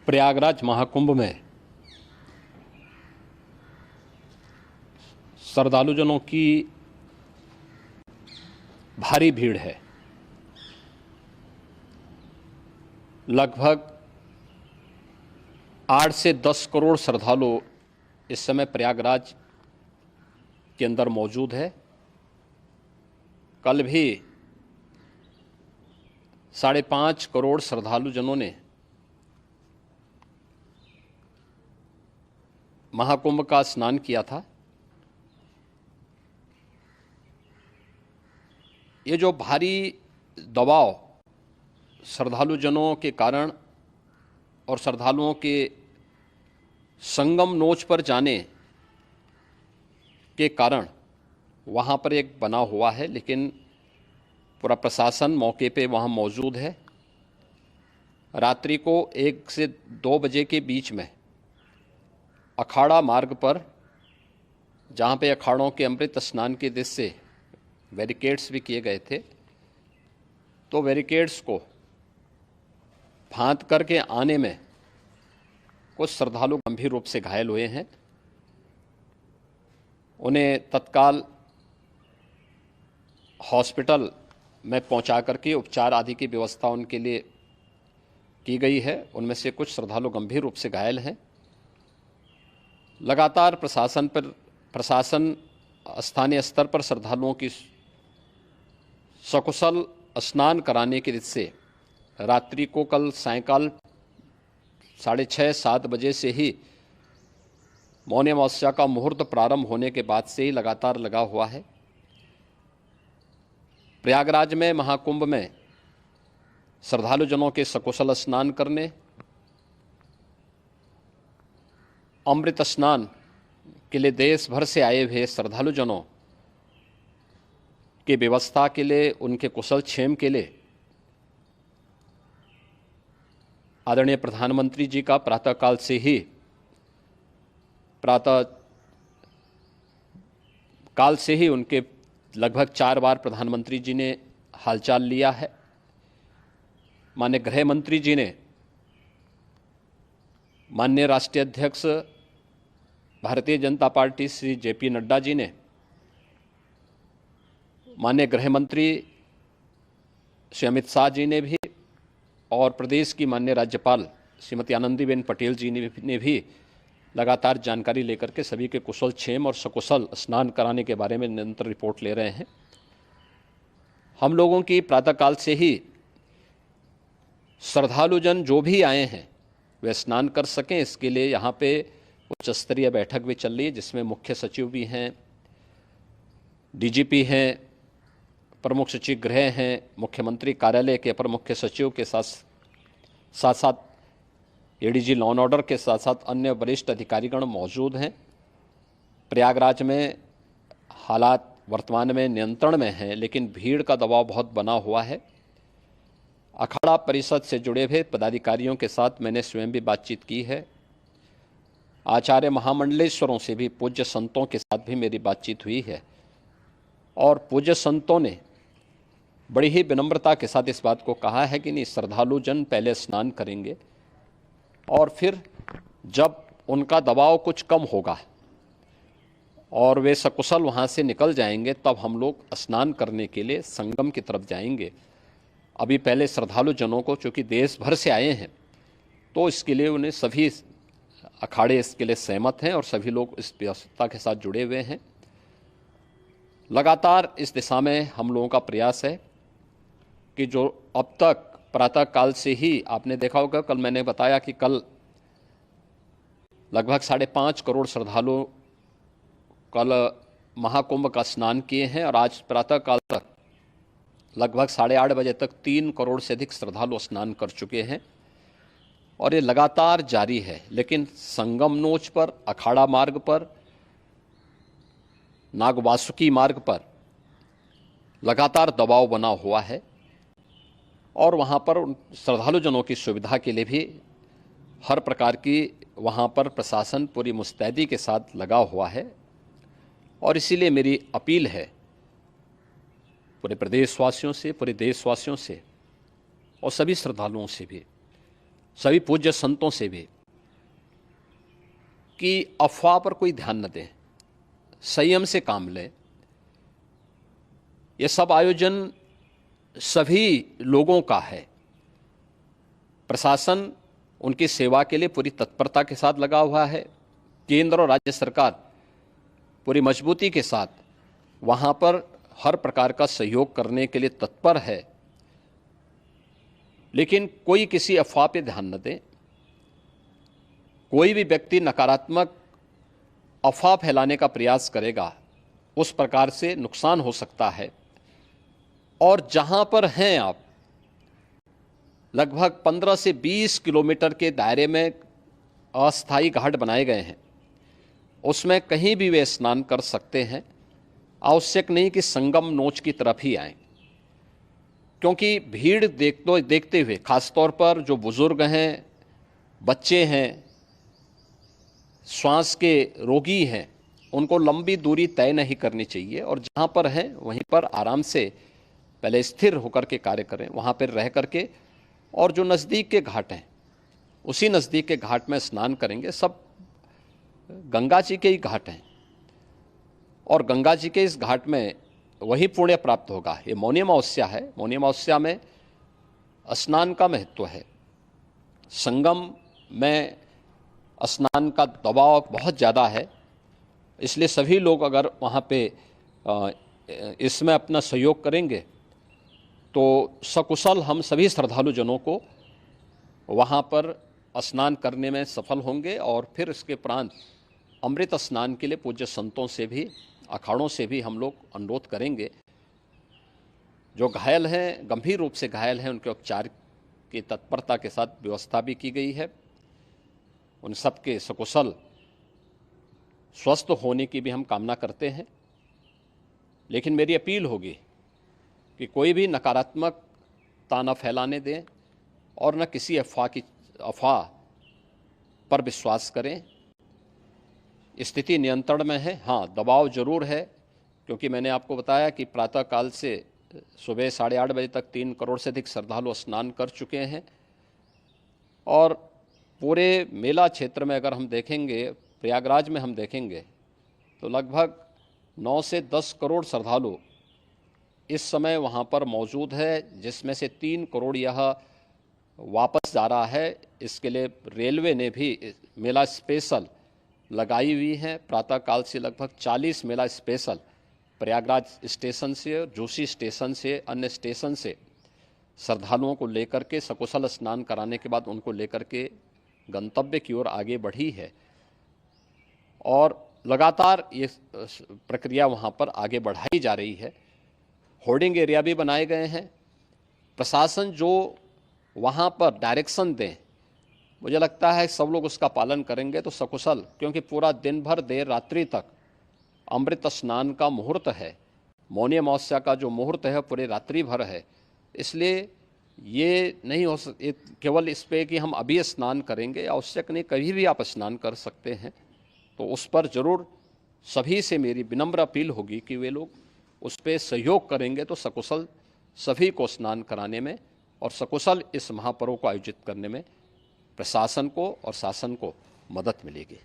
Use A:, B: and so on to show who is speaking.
A: प्रयागराज महाकुंभ में श्रद्धालुजनों की भारी भीड़ है। लगभग 8 से 10 करोड़ श्रद्धालु इस समय प्रयागराज के अंदर मौजूद है। कल भी 5.5 करोड़ श्रद्धालुजनों ने महाकुंभ का स्नान किया था। ये जो भारी दबाव श्रद्धालुजनों के कारण और श्रद्धालुओं के संगम नोच पर जाने के कारण वहाँ पर एक बना हुआ है, लेकिन पूरा प्रशासन मौके पे वहाँ मौजूद है। रात्रि को 1 से 2 बजे के बीच में अखाड़ा मार्ग पर, जहाँ पे अखाड़ों के अमृत स्नान के दृश्य से बैरिकेड्स भी किए गए थे, तो बैरिकेड्स को फांद करके आने में कुछ श्रद्धालु गंभीर रूप से घायल हुए हैं। उन्हें तत्काल हॉस्पिटल में पहुंचा करके उपचार आदि की व्यवस्था उनके लिए की गई है। उनमें से कुछ श्रद्धालु गंभीर रूप से घायल हैं। लगातार प्रशासन स्थानीय स्तर पर श्रद्धालुओं की सकुशल स्नान कराने के दृष्टि से रात्रि को कल सायंकाल 6:30-7 बजे से ही मौनी अमावस्या का मुहूर्त प्रारंभ होने के बाद से ही लगातार लगा हुआ है। प्रयागराज में महाकुंभ में श्रद्धालुजनों के सकुशल स्नान करने, अमृत स्नान के लिए देश भर से आए हुए श्रद्धालुजनों की व्यवस्था के लिए, उनके कुशल क्षेम के लिए आदरणीय प्रधानमंत्री जी का प्रातःकाल से ही उनके लगभग 4 बार प्रधानमंत्री जी ने हालचाल लिया है। माननीय गृह मंत्री जी ने, माननीय राष्ट्रीय अध्यक्ष भारतीय जनता पार्टी श्री JP नड्डा जी ने, माननीय गृह मंत्री श्री अमित शाह जी ने भी, और प्रदेश की माननीय राज्यपाल श्रीमती आनंदीबेन पटेल जी ने भी लगातार जानकारी लेकर के सभी के कुशल क्षेम और सकुशल स्नान कराने के बारे में निरंतर रिपोर्ट ले रहे हैं। हम लोगों की प्रातःकाल से ही श्रद्धालुजन जो भी आए हैं वे स्नान कर सकें, इसके लिए यहाँ पे उच्च स्तरीय बैठक भी चल रही है, जिसमें मुख्य सचिव भी हैं, DGP हैं, प्रमुख सचिव गृह हैं, मुख्यमंत्री कार्यालय के अपर मुख्य सचिव के साथ ADG लॉ एंड ऑर्डर के साथ साथ अन्य वरिष्ठ अधिकारीगण मौजूद हैं। प्रयागराज में हालात वर्तमान में नियंत्रण में हैं, लेकिन भीड़ का दबाव बहुत बना हुआ है। अखाड़ा परिषद से जुड़े हुए पदाधिकारियों के साथ मैंने स्वयं भी बातचीत की है। आचार्य महामंडलेश्वरों से भी, पूज्य संतों के साथ भी मेरी बातचीत हुई है, और पूज्य संतों ने बड़ी ही विनम्रता के साथ इस बात को कहा है कि नहीं, श्रद्धालु जन पहले स्नान करेंगे और फिर जब उनका दबाव कुछ कम होगा और वे सकुशल वहाँ से निकल जाएंगे, तब हम लोग स्नान करने के लिए संगम की तरफ जाएंगे। अभी पहले श्रद्धालु जनों को, चूँकि देश भर से आए हैं, तो इसके लिए उन्हें सभी अखाड़े इसके लिए सहमत हैं और सभी लोग इस व्यवस्था के साथ जुड़े हुए हैं। लगातार इस दिशा में हम लोगों का प्रयास है कि जो अब तक प्रातःकाल से ही आपने देखा होगा, कल मैंने बताया कि कल लगभग 5.5 करोड़ श्रद्धालु कल महाकुंभ का स्नान किए हैं, और आज प्रातःकाल तक लगभग 8:30 बजे तक 3 करोड़ से अधिक श्रद्धालु स्नान कर चुके हैं, और ये लगातार जारी है। लेकिन संगम नोच पर, अखाड़ा मार्ग पर, नागवासुकी मार्ग पर लगातार दबाव बना हुआ है, और वहाँ पर श्रद्धालुजनों की सुविधा के लिए भी हर प्रकार की वहाँ पर प्रशासन पूरी मुस्तैदी के साथ लगा हुआ है। और इसीलिए मेरी अपील है पूरे प्रदेशवासियों से, पूरे देशवासियों से और सभी श्रद्धालुओं से भी सभी पूज्य संतों से भी कि अफवाह पर कोई ध्यान न दें, संयम से काम लें। ये सब आयोजन सभी लोगों का है। प्रशासन उनकी सेवा के लिए पूरी तत्परता के साथ लगा हुआ है। केंद्र और राज्य सरकार पूरी मजबूती के साथ वहाँ पर हर प्रकार का सहयोग करने के लिए तत्पर है। लेकिन कोई किसी अफवाह पे ध्यान न दे। कोई भी व्यक्ति नकारात्मक अफवाह फैलाने का प्रयास करेगा, उस प्रकार से नुकसान हो सकता है। और जहाँ पर हैं आप, लगभग 15 से 20 किलोमीटर के दायरे में अस्थायी घाट बनाए गए हैं। उसमें कहीं भी वे स्नान कर सकते हैं। आवश्यक नहीं कि संगम नोच की तरफ ही आएं, क्योंकि भीड़ देखते हुए, खासतौर पर जो बुजुर्ग हैं, बच्चे हैं, श्वास के रोगी हैं, उनको लंबी दूरी तय नहीं करनी चाहिए। और जहाँ पर हैं वहीं पर आराम से पहले स्थिर होकर के कार्य करें, वहाँ पर रह करके। और जो नज़दीक के घाट हैं, उसी नज़दीक के घाट में स्नान करेंगे। सब गंगा जी के ही घाट हैं और गंगा जी के इस घाट में वही पुण्य प्राप्त होगा। ये मौनी अमावस्या है। मौनी अमावस्या में स्नान का महत्व है। संगम में स्नान का दबाव बहुत ज़्यादा है, इसलिए सभी लोग अगर वहाँ पे इसमें अपना सहयोग करेंगे तो सकुशल हम सभी श्रद्धालु जनों को वहाँ पर स्नान करने में सफल होंगे। और फिर इसके उपरांत अमृत स्नान के लिए पूज्य संतों से भी, अखाड़ों से भी हम लोग अनुरोध करेंगे। जो घायल हैं, गंभीर रूप से घायल हैं, उनके उपचार की तत्परता के साथ व्यवस्था भी की गई है। उन सब के सकुशल स्वस्थ होने की भी हम कामना करते हैं। लेकिन मेरी अपील होगी कि कोई भी नकारात्मक ताना फैलाने दें और न किसी अफवाह पर विश्वास करें। स्थिति नियंत्रण में है। हाँ, दबाव जरूर है, क्योंकि मैंने आपको बताया कि प्रातःकाल से सुबह 8:30 बजे तक 3 करोड़ से अधिक श्रद्धालु स्नान कर चुके हैं। और पूरे मेला क्षेत्र में अगर हम देखेंगे, प्रयागराज में हम देखेंगे, तो लगभग 9 से 10 करोड़ श्रद्धालु इस समय वहाँ पर मौजूद है, जिसमें से 3 करोड़ यह वापस जा रहा है। इसके लिए रेलवे ने भी मेला स्पेशल लगाई हुई है। प्रातःकाल से लगभग 40 मेला स्पेशल प्रयागराज स्टेशन से, जोशी स्टेशन से, अन्य स्टेशन से श्रद्धालुओं को लेकर के सकुशल स्नान कराने के बाद उनको लेकर के गंतव्य की ओर आगे बढ़ी है। और लगातार ये प्रक्रिया वहाँ पर आगे बढ़ाई जा रही है। होर्डिंग एरिया भी बनाए गए हैं। प्रशासन जो वहाँ पर डायरेक्शन दें, मुझे लगता है सब लोग उसका पालन करेंगे तो सकुशल, क्योंकि पूरा दिन भर देर रात्रि तक अमृत स्नान का मुहूर्त है। मौनी अमावस्या का जो मुहूर्त है पूरे रात्रि भर है। इसलिए ये नहीं हो केवल इस पे कि हम अभी स्नान करेंगे, आवश्यक नहीं, कभी भी आप स्नान कर सकते हैं। तो उस पर ज़रूर सभी से मेरी विनम्र अपील होगी कि वे लोग उस पर सहयोग करेंगे तो सकुशल सभी को स्नान कराने में और सकुशल इस महापर्व को आयोजित करने में प्रशासन को और शासन को मदद मिलेगी।